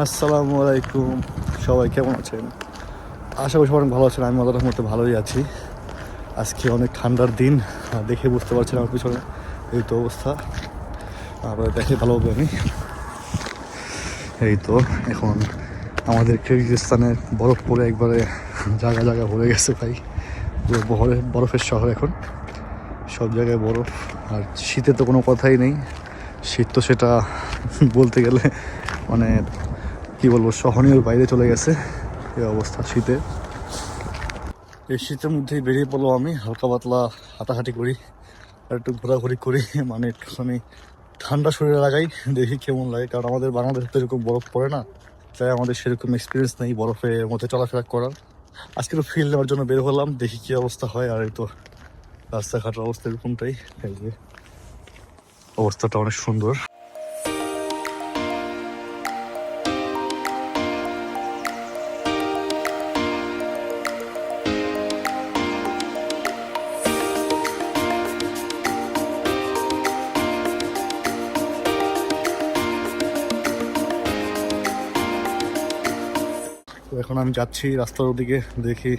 আসসালামু আলাইকুম, সবাই কেমন আছেন? আশা করি সবাই অনেক ভালো আছেন। আমি আল্লাহর রহমতে ভালোই আছি। আজকে অনেক ঠান্ডার দিন, দেখে বুঝতে পারছেন আমার পিছনে এই তো অবস্থা। আবার দেখে ভালো হবে আমি। এই তো এখন আমাদের কিরগিজস্তানে বরফ পড়ে একবারে জায়গা জায়গা ভরে গেছে ভাই। পুরো বরফের শহর এখন, সব জায়গায় বরফ। আর শীতে তো কোনো কথাই নেই। শীত তো সেটা বলতে গেলে মানে কি বলবো, সহনীয়র বাইরে চলে গেছে এই অবস্থা শীতে। এই শীতের মধ্যেই বেরিয়ে পড়লো আমি, হালকা পাতলা হাঁটাহাঁটি করি আর একটু ঘোরাঘুরি করি, মানে একটুখানি ঠান্ডা শরীরে লাগাই, দেখি কেমন লাগে। কারণ আমাদের বাংলাদেশে তো এরকম বরফ পড়ে না, তাই আমাদের সেরকম এক্সপিরিয়েন্স নেই বরফের মধ্যে চলাফেরা করার। আজকে তো ফিল নেওয়ার জন্য বের হলাম, দেখি কি অবস্থা হয়। আর এই তো রাস্তাঘাটের অবস্থা এরকমটাই, এই যে অবস্থাটা অনেক সুন্দর। তো এখন আমি যাচ্ছি রাস্তার ওদিকে, দেখি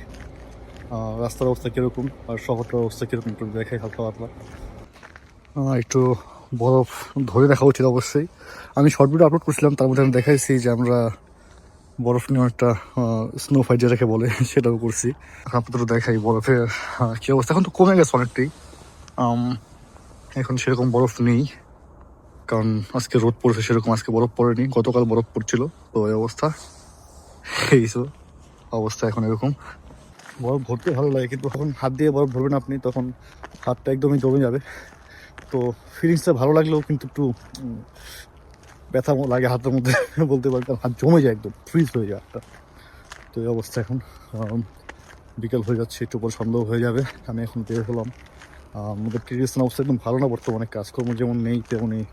রাস্তার অবস্থা কিরকম আর শহরটার অবস্থা কিরকম, একটু দেখাই হালকা পাতলা। একটু বরফ ধরে রাখা উচিত অবশ্যই। আমি শর্ট ভিডিও আপলোড করছিলাম, তার মধ্যে আমি দেখাইছি যে আমরা বরফ নিয়ে একটা স্নো ফাইট যেটাকে বলে সেটাও করছি। এখন আপাতত দেখাই বরফের কি অবস্থা। এখন তো কমে গেছে অনেকটাই, আম, এখন সেরকম বরফ নেই। কারণ আজকে রোদ পড়েছে, সেরকম আজকে বরফ পড়েনি, গতকাল বরফ পড়ছিল। তো এই অবস্থা, এই তো অবস্থা এখন এরকম। বরফ ভরতে ভালো লাগে, কিন্তু যখন হাত দিয়ে বরফ ভরবেন আপনি, তখন হাতটা একদমই জমে যাবে। তো ফিলিংসটা ভালো লাগলেও কিন্তু একটু ব্যথা লাগে হাতের মধ্যে বলতে পারেন, কারণ হাত জমে যায়, একদম ফ্রিজ হয়ে যায় হাতটা। তো এই অবস্থা এখন। বিকেল হয়ে যাচ্ছে, একটু পর সন্দেহ হয়ে যাবে। আমি এখন বের হলাম। আমাদের কিরগিজস্তান অবস্থা একদম ভালো না বর্তমানে, কাজকর্ম যেমন নেই তেমনই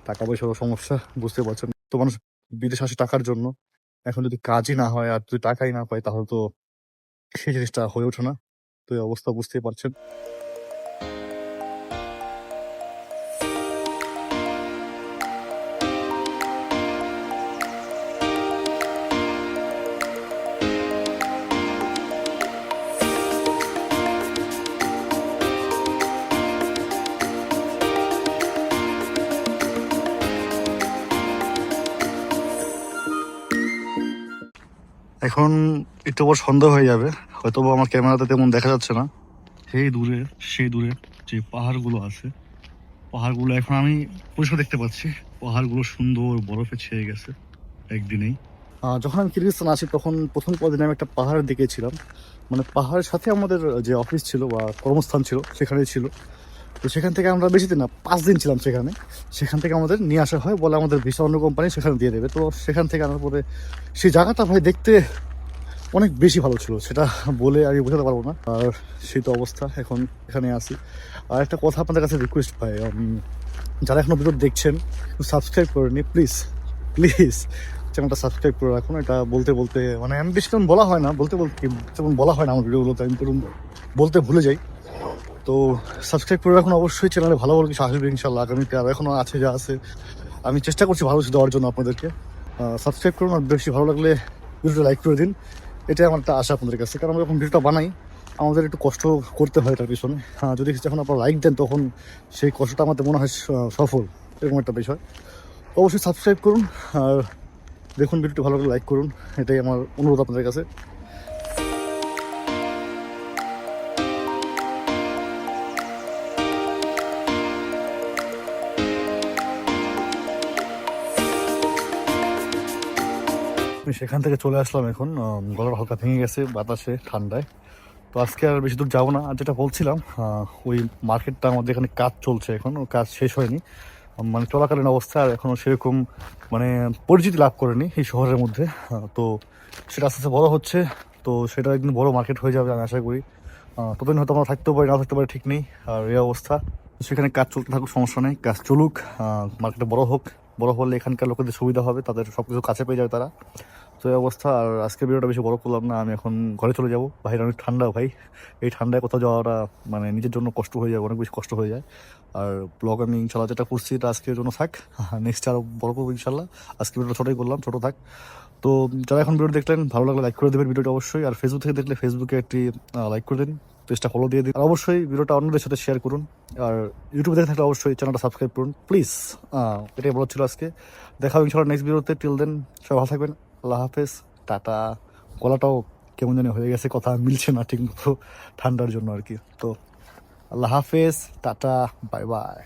টাকা পয়সারও সমস্যা, বুঝতে পারছেন। তো মানুষ বিদেশে আসে টাকার জন্য, এখন যদি কাজই না হয় আর যদি টাকাই না পায়, তাহলে তো সেই জিনিসটা হয়ে ওঠে না। তো এই অবস্থা বুঝতেই পারছেন। এখন একটু পর সন্ধ্যা হয়ে যাবে, হয়তো বা আমার ক্যামেরাতে তেমন দেখা যাচ্ছে না। সেই দূরে যে পাহাড়গুলো আছে, পাহাড়গুলো এখন আমি পরিষ্কার দেখতে পাচ্ছি। পাহাড়গুলো সুন্দর বরফে ছেয়ে গেছে একদিনেই। যখন আমি কিরগিজস্তান আসি, তখন প্রথম কদিন আমি একটা পাহাড়ের দিকে ছিলাম, মানে পাহাড়ের সাথে আমাদের যে অফিস ছিল বা কর্মস্থান ছিল সেখানেই ছিল। তো সেখান থেকে আমরা বেশি দিন না, 5 দিন ছিলাম সেখানে। সেখান থেকে আমাদের নিয়ে আসা হয়, বলে আমাদের ভিসা অন্য কোম্পানি সেখানে দিয়ে দেবে। তো সেখান থেকে আনার পরে সেই জায়গাটা ভাই দেখতে অনেক বেশি ভালো ছিল, সেটা বলে আমি বোঝাতে পারবো না। আর সেই তো অবস্থা, এখন এখানে আসি। আর একটা কথা আপনাদের কাছে রিকোয়েস্ট ভাই, যারা এখনো ভিডিও দেখছেন, সাবস্ক্রাইব করেনি, প্লিজ প্লিজ চ্যানেলটা সাবস্ক্রাইব করে রাখুন। এটা বলতে বলতে মানে আমি বেশি তেমন বলা হয় না, বলতে বলতে তেমন বলা হয় না আমার ভিডিওগুলোতে, আমি তেমন বলতে ভুলে যাই। তো সাবস্ক্রাইব করে রাখুন অবশ্যই, চ্যানেলে ভালো ভালো কিছু আসবে ইনশাল্লাহ আগামীতে। আর এখনও আছে যা আছে, আমি চেষ্টা করছি ভালো কিছু দেওয়ার জন্য আপনাদেরকে। সাবস্ক্রাইব করুন, আর বেশি ভালো লাগলে ভিডিওটা লাইক করে দিন। এটাই আমার একটা আশা আপনাদের কাছে, কারণ আমরা যখন ভিডিওটা বানাই আমাদের একটু কষ্ট করতে হয় তার পিছনে। যদি যখন আপনারা লাইক দেন, তখন সেই কষ্টটা আমাদের মনে হয় সফল, এরকম একটা বিষয়। অবশ্যই সাবস্ক্রাইব করুন আর দেখুন ভিডিওটি ভালো করে লাইক করুন, এটাই আমার অনুরোধ আপনাদের কাছে। আমি সেখান থেকে চলে আসলাম এখন, গলার হালকা ভেঙে গেছে বাতাসে ঠান্ডায়। তো আজকে আর বেশি দূর যাবো না। আর যেটা বলছিলাম, ওই মার্কেটটা আমাদের এখানে কাজ চলছে, এখন কাজ শেষ হয়নি, মানে চলাকালীন অবস্থা। আর এখনও সেরকম মানে পরিচিতি লাভ করেনি এই শহরের মধ্যে। তো সেটা আস্তে আস্তে বড় হচ্ছে। তো সেটা একদিন বড় মার্কেট হয়ে যাবে আমি আশা করি। ততদিন হয়তো আমরা থাকতেও পারি, না থাকতে পারি, ঠিক নেই। আর এই অবস্থা, সেখানে কাজ চলতে থাকুক, সমস্যা নেই, কাজ চলুক। মার্কেটটা বড় হোক, বড় হলে এখানকার লোকেদের সুবিধা হবে, তাদের সব কিছু কাছে পেয়ে যাবে তারা। তো এই অবস্থা। আর আজকের ভিডিওটা বেশি বড় করলাম না, আমি এখন ঘরে চলে যাব। বাইরে অনেক ঠান্ডা ভাই, এই ঠান্ডায় কোথাও যাওয়াটা মানে নিজের জন্য কষ্ট হয়ে যায়, অনেক বেশি কষ্ট হয়ে যায়। আর ব্লগ আমি ইনশাল্লাহ যেটা করছি এটা আজকের জন্য থাক, নেক্সট আরও বড় করবো ইনশাল্লাহ। আজকে ভিডিওটা ছোটোই করলাম, ছোটো থাক। তো যারা এখন ভিডিও দেখলেন, ভালো লাগলে লাইক করে দেবেন ভিডিওটা অবশ্যই। আর ফেসবুক থেকে দেখলে ফেসবুকে একটি লাইক করে দিন, পেজটা ফলো দিয়ে দিন। আর অবশ্যই ভিডিওটা অন্যদের সাথে শেয়ার করুন। আর ইউটিউবে দেখে থাকলে অবশ্যই চ্যানেলটা সাবস্ক্রাইব করুন প্লিজ। এটাই বলার ছিল আজকে। দেখা হবে ইনশাল্লাহ নেক্সট ভিডিওতে। টিল দেন সবাই ভালো থাকবেন, আল্লাহ হাফেজ, টাটা। গলাটাও কেমন জানি হয়ে গেছে, কথা মিলছে না ঠিক মতো ঠান্ডার জন্য আর কি। তো আল্লাহ হাফেজ, টাটা, বাই বাই।